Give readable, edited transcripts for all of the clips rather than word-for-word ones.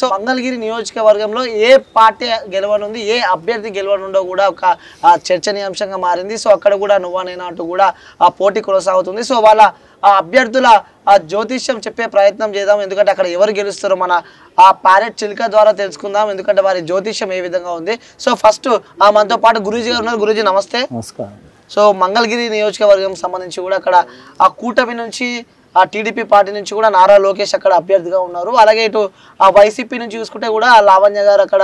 So Mangalagiri నియోజకవర్గంలో ఏ party గెలవనుంది, ఏ అభ్యర్థి గెలవనుండో కూడా ఒక చర్చనీయాంశంగా మారింది. సో అక్కడ కూడా నువ్వా నేనా అంటూ కూడా ఆ పోటీ కొనసాగుతుంది. సో వాళ్ళ ఆ అభ్యర్థుల ఆ జ్యోతిష్యం చెప్పే ప్రయత్నం చేద్దాం. ఎందుకంటే అక్కడ ఎవరు గెలుస్తారో మన ఆ ప్యారెట్ చిలుక ద్వారా తెలుసుకుందాం. ఎందుకంటే వారి జ్యోతిష్యం ఏ విధంగా ఉంది. సో ఫస్ట్ మనతో పాటు గురూజీ గారు ఉన్నారు. గురూజీ నమస్తే. నమస్కారం. సో మంగళగిరి నియోజకవర్గం సంబంధించి కూడా అక్కడ ఆ కూటమి నుంచి ఆ టీడీపీ పార్టీ నుంచి కూడా నారా లోకేష్ అక్కడ అభ్యర్థిగా ఉన్నారు. అలాగే ఇటు ఆ వైసీపీ నుంచి చూసుకుంటే కూడా లావణ్య గారు అక్కడ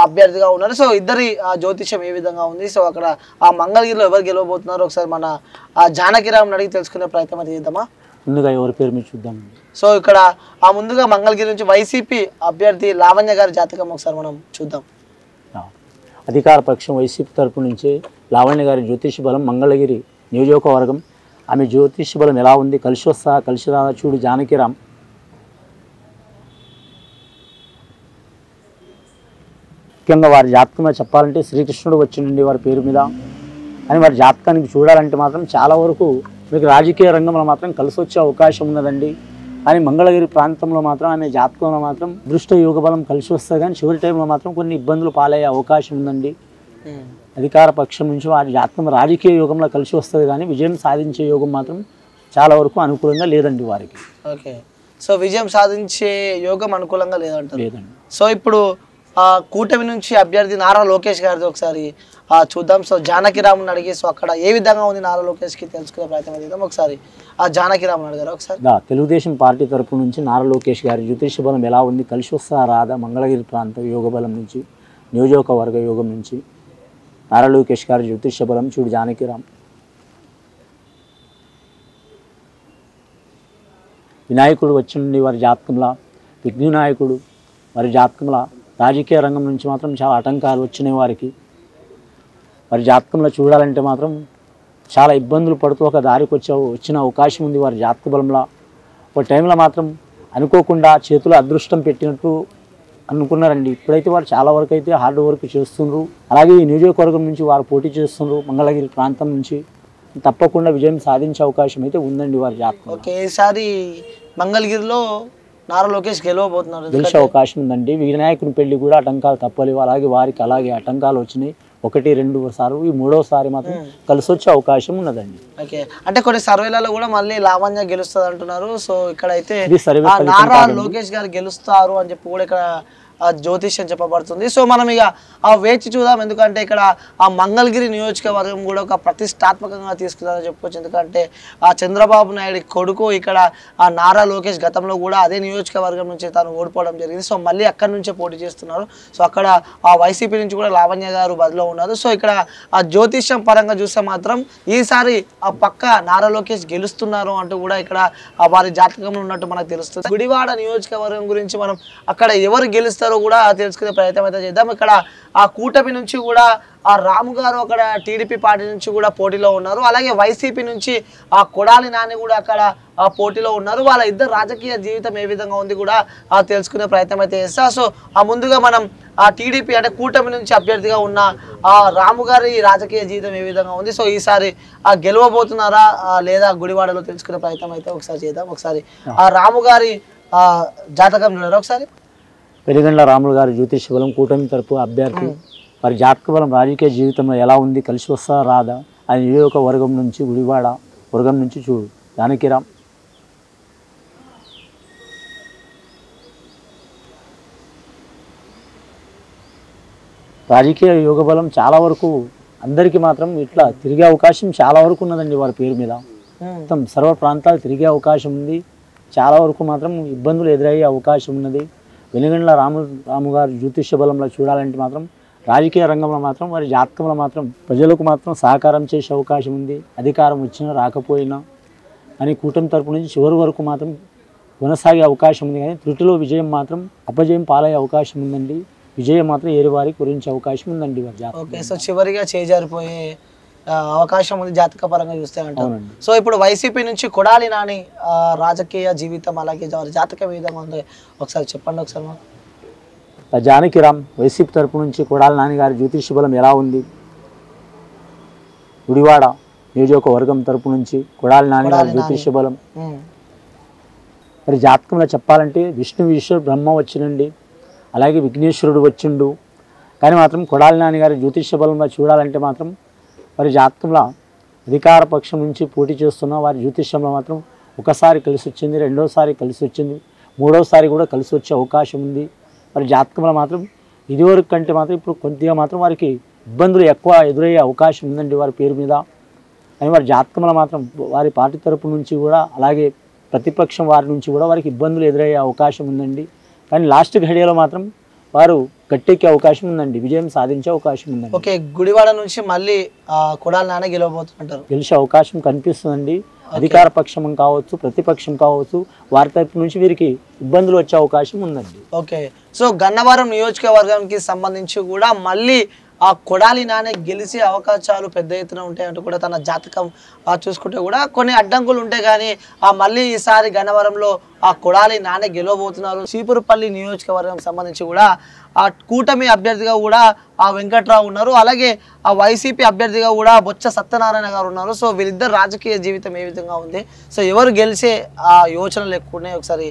అభ్యర్థిగా ఉన్నారు. సో ఇద్దరి జ్యోతిష్యం ఏ విధంగా ఉంది, సో అక్కడ ఆ మంగళగిరిలో ఎవరు గెలవబోతున్నారో ఒకసారి మన జానకిరామ్ అడిగి తెలుసుకునే ప్రయత్నం అయితే చేద్దామా. ముందుగా ఎవరి పేరు మీద చూద్దాం. సో ఇక్కడ ముందుగా మంగళగిరి నుంచి వైసీపీ అభ్యర్థి లావణ్య గారి జాతకం ఒకసారి మనం చూద్దాం. అధికార పక్షం వైసీపీ తరపు నుంచి లావణ్య గారి జ్యోతిష బలం మంగళగిరి నియోజకవర్గం. ఆమె జ్యోతిష బలం ఎలా ఉంది, కలిసి వస్తా కలిసి రా చూడు జానకిరామ్. ముఖ్యంగా వారి జాతకంలో చెప్పాలంటే శ్రీకృష్ణుడు వచ్చిండండి వారి పేరు మీద. అని వారి జాతకానికి చూడాలంటే మాత్రం చాలా వరకు మీకు రాజకీయ రంగంలో మాత్రం కలిసి వచ్చే అవకాశం ఉన్నదండి. కానీ మంగళగిరి ప్రాంతంలో మాత్రం ఆమె జాతకంలో మాత్రం దృష్ట యోగ బలం కలిసి వస్తుంది. కానీ చివరి టైంలో మాత్రం కొన్ని ఇబ్బందులు పాలయ్యే అవకాశం ఉందండి. అధికార పక్షం నుంచి వారి జాతకం రాజకీయ యోగంలో కలిసి వస్తుంది, కానీ విజయం సాధించే యోగం మాత్రం చాలా వరకు అనుకూలంగా లేదండి వారికి. ఓకే, సో విజయం సాధించే యోగం అనుకూలంగా లేదండి. సో ఇప్పుడు కూటమి నుంచి అభ్యర్థి నారా లోకేష్ గారిది ఒకసారి చూద్దాం. సో జానకిరామ్ని అడిగి సో అక్కడ ఏ విధంగా ఉంది నారా లోకేష్కి తెలుసుకునే ప్రయత్నం చేద్దాం. ఒకసారి జానకిరామ్ని అడిగారు ఒకసారి. తెలుగుదేశం పార్టీ తరపు నుంచి నారా లోకేష్ గారి జ్యోతిష బలం ఎలా ఉంది, కలిసి వస్తా రాదా మంగళగిరి ప్రాంత యోగ బలం నుంచి, నియోజకవర్గ యోగం నుంచి నారా లోకేష్ గారి జ్యోతిష బలం చూడు జానకిరామ్. వినాయకుడు వచ్చిండి వారి జాతకంలో, విఘ్ననాయకుడు వారి జాతకంలో. రాజకీయ రంగం నుంచి మాత్రం చాలా ఆటంకాలు వచ్చినాయి వారికి. వారి జాతకంలో చూడాలంటే మాత్రం చాలా ఇబ్బందులు పడుతూ ఒక దారికి వచ్చిన అవకాశం ఉంది వారి జాతక బలంలో. ఒక టైంలో మాత్రం అనుకోకుండా చేతులు అదృష్టం పెట్టినట్టు అనుకున్నారండి. ఇప్పుడైతే వారు చాలా వరకు అయితే హార్డ్ వర్క్ చేస్తున్నారు. అలాగే ఈ నియోజకవర్గం నుంచి వారు పోటీ చేస్తున్నారు. మంగళగిరి ప్రాంతం నుంచి తప్పకుండా విజయం సాధించే అవకాశం అయితే ఉందండి వారి జాతకం. ఓకే, ఈసారి మంగళగిరిలో నారా లోకేష్ గెలవబోతున్నారు, గెలిచే అవకాశం ఉందండి. వినాయకుని పెళ్లి కూడా ఆటంకాలు తప్పలేవు. అలాగే వారికి అలాగే ఆటంకాలు వచ్చినాయి. 1-2 సార్లు, ఈ 3వ సారి మాత్రం కలిసి వచ్చే అవకాశం ఉన్నదండి. ఓకే, అంటే కొన్ని సర్వేలలో కూడా మళ్ళీ లావణ్య గెలుస్తుంది అంటున్నారు. సో ఇక్కడైతే నారా లోకేష్ గారు గెలుస్తారు అని చెప్పి కూడా ఇక్కడ జ్యోతిష్యం చెప్పబడుతుంది. సో మనం ఇక వేచి చూద్దాం. ఎందుకంటే ఇక్కడ ఆ మంగళగిరి నియోజకవర్గం కూడా ఒక ప్రతిష్టాత్మకంగా తీసుకుందని చెప్పుకోవచ్చు. ఎందుకంటే ఆ చంద్రబాబు నాయుడు కొడుకు ఇక్కడ ఆ నారా లోకేష్ గతంలో కూడా అదే నియోజకవర్గం నుంచి తాను ఓడిపోవడం జరిగింది. సో మళ్ళీ అక్కడి నుంచే పోటీ చేస్తున్నారు. సో అక్కడ ఆ వైసీపీ నుంచి కూడా లావణ్య గారు బదిలో ఉన్నారు. సో ఇక్కడ ఆ జ్యోతిష్యం పరంగా చూస్తే మాత్రం ఈసారి ఆ పక్క నారా లోకేష్ గెలుస్తున్నారు అంటూ కూడా ఇక్కడ వారి జాతకంలో ఉన్నట్టు మనకు తెలుస్తుంది. గుడివాడ నియోజకవర్గం గురించి మనం అక్కడ ఎవరు గెలుస్తారు కూడా తెలుసుకునే ప్రయత్నం అయితే చేద్దాం. ఇక్కడ ఆ కూటమి నుంచి కూడా ఆ రాము గారు అక్కడ టీడీపీ పార్టీ నుంచి కూడా పోటీలో ఉన్నారు. అలాగే వైసీపీ నుంచి ఆ కొడాలి నాని కూడా అక్కడ ఆ పోటీలో ఉన్నారు. వాళ్ళ ఇద్దరు రాజకీయ జీవితం ఏ విధంగా ఉంది కూడా తెలుసుకునే ప్రయత్నం అయితే చేస్తా. సో ముందుగా మనం ఆ టీడీపీ అంటే కూటమి నుంచి అభ్యర్థిగా ఉన్న ఆ రాము గారి రాజకీయ జీవితం ఏ విధంగా ఉంది, సో ఈసారి గెలవబోతున్నారా లేదా గుడివాడలో తెలుసుకునే ప్రయత్నం అయితే ఒకసారి చేద్దాం. ఒకసారి ఆ రాము గారి జాతకం చూడారు ఒకసారి. వెలిగండ్ల రాములు గారి జ్యోతిష బలం కూటమి తరపు అభ్యర్థి. వారి జాతక బలం రాజకీయ జీవితంలో ఎలా ఉంది, కలిసి వస్తా రాదా, అది నియోజకవర్గం నుంచి గుడివాడ వర్గం నుంచి చూడు జానకిరామ్. రాజకీయ యోగ బలం చాలా వరకు అందరికీ మాత్రం ఇట్లా తిరిగే అవకాశం చాలా వరకు ఉన్నదండి వారి పేరు మీద. మొత్తం సర్వ ప్రాంతాలు తిరిగే అవకాశం ఉంది. చాలా వరకు మాత్రం ఇబ్బందులు ఎదురయ్యే అవకాశం ఉన్నది. వెలిగండ్ల రాము గారి జ్యోతిష బలంలో చూడాలంటే మాత్రం రాజకీయ రంగంలో మాత్రం వారి జాతకంలో మాత్రం ప్రజలకు మాత్రం సహకారం చేసే అవకాశం ఉంది. అధికారం వచ్చినా రాకపోయినా అని కూటమి తరపు నుంచి చివరి వరకు మాత్రం కొనసాగే అవకాశం ఉంది. కానీ త్రుటిలో విజయం మాత్రం అపజయం పాలయ్యే అవకాశం ఉందండి. విజయం మాత్రం ఏరి వారికి గురించే అవకాశం ఉందండి వారి జాతకం. ఓకే, సో చివరిగా చేజారిపోయే అవకాశం ఉంది జాతక పరంగా చూస్తే అంటారు. సో ఇప్పుడు వైసీపీ నుంచి కొడాలి నాని రాజకీయ జీవితం అలాగే జాతక విధంగా ఉంది, ఒకసారి చెప్పండి ఒకసారి మాకు. జానకిరామ్ వైసీపీ తరపు నుంచి కొడాలి నాని గారి జ్యోతిష బలం ఎలా ఉంది, గుడివాడ నియోజకవర్గం తరపు నుంచి కొడాలి నాని గారి జ్యోతిష బలం మరి జాతకంలో చెప్పాలంటే విష్ణు ఈశ్వర్ బ్రహ్మ వచ్చినండి. అలాగే విఘ్నేశ్వరుడు వచ్చిండు. కానీ మాత్రం కొడాలి నాని గారి జ్యోతిష్య బలంలో చూడాలంటే మాత్రం వారి జాతకంలో అధికార పక్షం నుంచి పోటీ చేస్తున్న వారి జ్యోతిష్యంలో మాత్రం ఒకసారి కలిసి వచ్చింది, రెండోసారి కలిసి వచ్చింది, మూడోసారి కూడా కలిసి వచ్చే అవకాశం ఉంది. వారి జాతకంలో మాత్రం ఇదివరకు కంటే మాత్రం ఇప్పుడు కొద్దిగా మాత్రం వారికి ఇబ్బందులు ఎక్కువ ఎదురయ్యే అవకాశం ఉందండి వారి పేరు మీద. అని వారి జాతకంలో మాత్రం వారి పార్టీ తరపు నుంచి కూడా అలాగే ప్రతిపక్షం వారి నుంచి కూడా వారికి ఇబ్బందులు ఎదురయ్యే అవకాశం ఉందండి. కానీ లాస్ట్ ఘడియలో మాత్రం వారు గట్టెక్కే అవకాశం ఉందండి, విజయం సాధించే అవకాశం ఉందండి. ఓకే, గుడివాడ నుంచి మళ్ళీ కొడాలి నాని గెలవబోతుంటారు, గెలిచే అవకాశం కనిపిస్తుందండి. అధికార పక్షం కావచ్చు, ప్రతిపక్షం కావచ్చు, వారి తరపు నుంచి వీరికి ఇబ్బందులు వచ్చే అవకాశం ఉందండి. ఓకే, సో గన్నవరం నియోజకవర్గానికి సంబంధించి కూడా మళ్ళీ ఆ కొడాలి నాని గెలిచే అవకాశాలు పెద్ద ఎత్తున ఉంటాయంటూ కూడా తన జాతకం చూసుకుంటే కూడా కొన్ని అడ్డంకులు ఉంటాయి. కానీ మళ్ళీ ఈసారి గన్నవరంలో ఆ కొడాలి నాని గెలవబోతున్నారు. చీపురుపల్లి నియోజకవర్గం సంబంధించి కూడా ఆ కూటమి అభ్యర్థిగా కూడా ఆ వెంకట్రావు ఉన్నారు, అలాగే ఆ వైసీపీ అభ్యర్థిగా కూడా బొత్స సత్యనారాయణ గారు ఉన్నారు. సో వీళ్ళిద్దరు రాజకీయ జీవితం ఏ విధంగా ఉంది, సో ఎవరు గెలిచే ఆ యోచనలు ఎక్కువ ఉన్నాయి, ఒకసారి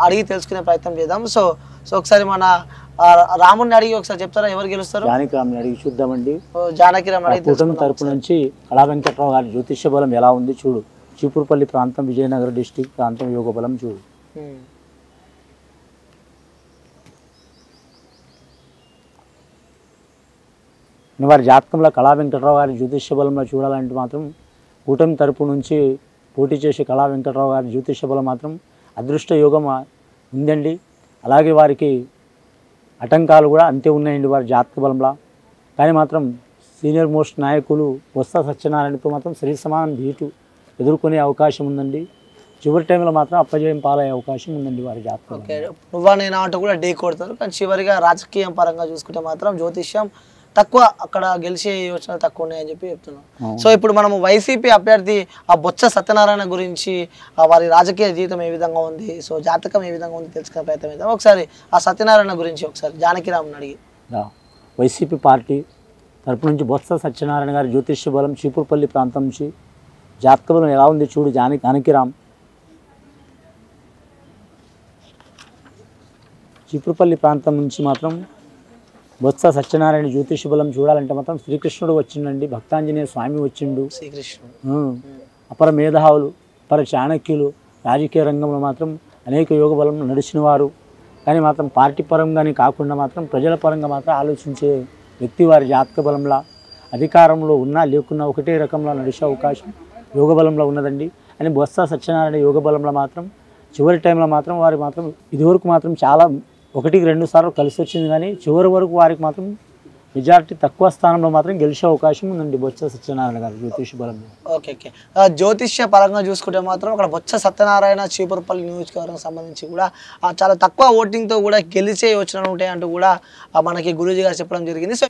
అడిగి తెలుసుకునే ప్రయత్నం చేద్దాం. సో ఒకసారి మన రాముని అడిగి ఒకసారి చెప్తారా ఎవరు గెలుస్తారు? జానకిరామ్ని అడిగి చూద్దామండి. జానకిరామ్ అడిగి కూటమి తరపు నుంచి కళా వెంకట్రావు గారి జ్యోతిష్య బలం ఎలా ఉంది చూడు. చీపురుపల్లి ప్రాంతం, విజయనగర డిస్టిక్ ప్రాంతం యోగ బలం చూడు. వారి జాతకంలో కళా వెంకట్రావు గారి జ్యోతిష్య బలంలో చూడాలంటే మాత్రం కూటమి తరపు నుంచి పోటీ చేసే కళా వెంకట్రావు గారి జ్యోతిష్య బలం మాత్రం అదృష్ట యోగం ఉందండి. అలాగే వారికి ఆటంకాలు కూడా అంతే ఉన్నాయండి వారి జాతక బలంలో. కానీ మాత్రం సీనియర్ మోస్ట్ నాయకులు బొత్స సత్యనారాయణతో మాత్రం సరి సమానం ధీటు ఎదుర్కొనే అవకాశం ఉందండి. చివరి టైంలో మాత్రం అప్పజయం పాలయ్యే అవకాశం ఉందండి వారి జాతకం. ఓకే, నువ్వా నేను ఆట కూడా ఢీ కొడతారు, కానీ చివరిగా రాజకీయం పరంగా చూసుకుంటే మాత్రం జ్యోతిష్యం తక్కువ, అక్కడ గెలిచే యోచనలు తక్కువ ఉన్నాయని చెప్పి చెప్తున్నాం. సో ఇప్పుడు మనము వైసీపీ అభ్యర్థి ఆ బొత్స సత్యనారాయణ గురించి వారి రాజకీయ జీవితం ఏ విధంగా ఉంది, సో జాతకం ఏ విధంగా ఉంది తెలుసుకునే ప్రయత్నం చేద్దాం. ఒకసారి ఆ సత్యనారాయణ గురించి ఒకసారి జానకిరామ్ని అడిగి. వైసీపీ పార్టీ తరపు నుంచి బొత్స సత్యనారాయణ గారి జ్యోతిష్య బలం చీపురుపల్లి ప్రాంతం నుంచి జాతక బలం ఎలా ఉంది చూడు. జానకిరామ్ చీపురుపల్లి ప్రాంతం నుంచి మాత్రం బొత్స సత్యనారాయణ జ్యోతిష బలం చూడాలంటే మాత్రం శ్రీకృష్ణుడు వచ్చిండండి, భక్తాంజనేయ స్వామి వచ్చిండు, శ్రీకృష్ణుడు అపర మేధావులు, అపర చాణక్యులు, రాజకీయ రంగంలో మాత్రం అనేక యోగ బలం నడిచిన వారు. కానీ మాత్రం పార్టీ పరంగానే కాకుండా మాత్రం ప్రజల పరంగా మాత్రం ఆలోచించే వ్యక్తి వారి జాతక బలంలో. అధికారంలో ఉన్నా లేకున్నా ఒకటే రకంలో నడిచే అవకాశం యోగ బలంలో ఉన్నదండి. అని బొత్స సత్యనారాయణ యోగ బలంలో మాత్రం చివరి టైంలో మాత్రం వారి మాత్రం ఇదివరకు మాత్రం చాలా 1-2 సార్లు కలిసి వచ్చింది. కానీ చివరి వరకు వారికి మాత్రం మెజారిటీ తక్కువ స్థానంలో మాత్రం గెలిచే అవకాశం ఉందండి బొత్స సత్యనారాయణ గారు జ్యోతిష బలం. ఓకే, జ్యోతిష్య పరంగా చూసుకుంటే మాత్రం అక్కడ బొత్స సత్యనారాయణ చీపురుపల్లి నియోజకవర్గం సంబంధించి కూడా చాలా తక్కువ ఓటింగ్తో కూడా గెలిచే యోచనలు ఉంటాయంటూ కూడా మనకి గురూజీ గారు చెప్పడం జరిగింది. సో